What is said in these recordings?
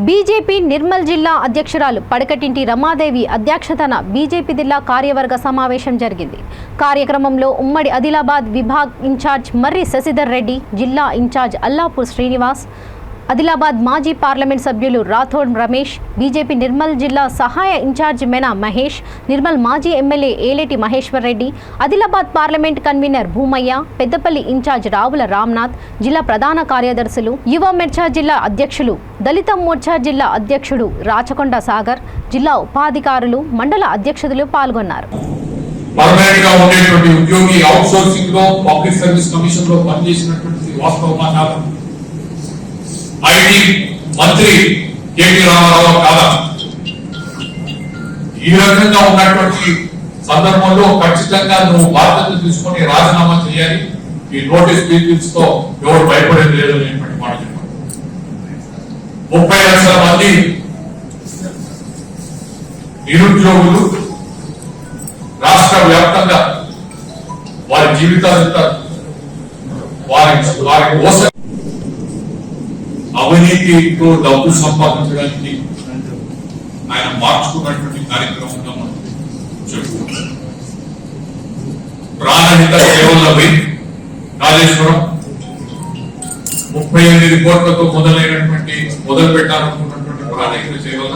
BJP Nirmal జిల్లా అధ్యక్షురాలు పడకటింటి రమాదేవి అధ్యక్షతన బీజేపీ జిల్లా కార్యవర్గ సమావేశం జరిగింది. కార్యక్రమంలో ఉమ్మడి ఆదిలాబాద్ విభాగ్ ఇన్ఛార్జ్ మర్రి శశిధర్ రెడ్డి, జిల్లా ఇన్ఛార్జ్ అల్లాపూర్ శ్రీనివాస్, ఆదిలాబాద్ మాజీ పార్లమెంట్ సభ్యులు రాథోడ్ రమేష్, బీజేపీ నిర్మల్ జిల్లా సహాయ ఇన్ఛార్జ్ మెనా మహేష్, నిర్మల్ మాజీ MLA Eleti Maheshwar Reddy, Adilabad parliament convener Bhoomaiah, Peddapalli incharge Ravula Ramnath, జిల్లా ప్రధాన కార్యదర్శులు, యువ మోర్చా జిల్లా అధ్యక్షులు, దళిత మోర్చా జిల్లా అధ్యక్షుడు రాచకొండ సాగర్, జిల్లా ఉపాధికారులు, మండల అధ్యక్షులు పాల్గొన్నారు. ఐటీ మంత్రి కేటీ రామారావు కాదా? ఈ రకంగా ఉన్నటువంటి సందర్భంలో ఖచ్చితంగా నువ్వు బాధ్యత తీసుకొని రాజీనామా చేయాలి. ఈ నోటీస్ పీపుల్స్ తో ఎవరు భయపడేది లేదు అనేటువంటి మాట చెప్పారు. 30 లక్షల మంది నిరుద్యోగులు రాష్ట్ర వ్యాప్తంగా వారి జీవితాలంతా వారి కోసం అవినీతితో డబ్బు సంపాదించడానికి ఆయన మార్చుకున్నటువంటి కార్యక్రమంగా మనం చెప్పుకుంటాం. ప్రాణహిత సేవలపై కాళేశ్వరం 38 కోట్లతో మొదలు పెట్టాలనుకున్నటువంటి ప్రాణహిత సేవల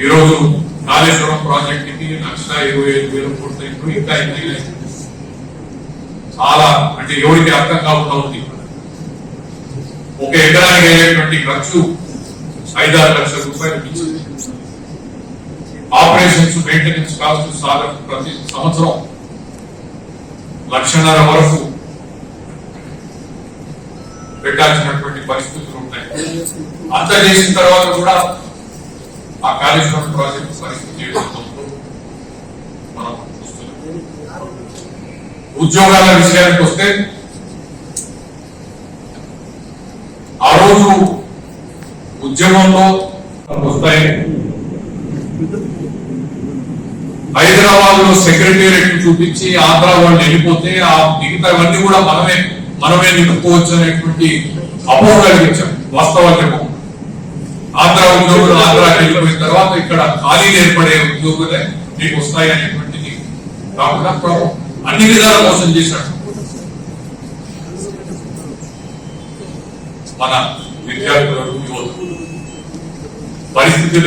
ఈరోజు కాళేశ్వరం ప్రాజెక్టుకి 1,25,000 కోట్లు ఇంకా చాలా అంటే ఎవరికి అర్థం కాకుండా ఉంది. ఒక ఎకరానికి అయ్యేటువంటి ఖర్చు 5-6 లక్షల రూపాయలు. ఆపరేషన్స్ మెయింటెనెన్స్ కాస్ట్ ప్రతి సంవత్సరం 1,50,000 వరకు పెట్టాల్సినటువంటి పరిస్థితులు ఉంటాయి. అంతా చేసిన తర్వాత కూడా ఆ కాళేశ్వరం ప్రాజెక్టు పరిస్థితి మనం చూస్తున్నాం. ఉద్యోగాల విషయానికి వస్తే ఆ రోజు ఉద్యమంలో వస్తాయి. హైదరాబాద్ లో సెక్రటేరియట్ చూపించి ఆంధ్ర వాళ్ళు వెళ్ళిపోతే ఆ మిగతావన్నీ కూడా మనమే నిలుపుకోవచ్చు అనేటువంటి అపోహ కలిగించాం. వాస్తవాలు చెప్పు. ఆంధ్ర ఉద్యోగులు ఆంధ్రాకి వెళ్ళిపోయిన తర్వాత ఇక్కడ ఖాళీలు ఏర్పడే ఉద్యోగులే మీకు వస్తాయి అనేటువంటిది కాకుండా అన్ని విధాల మోసం చేశాడు మన విద్యార్థులకు యువత. పరిస్థితి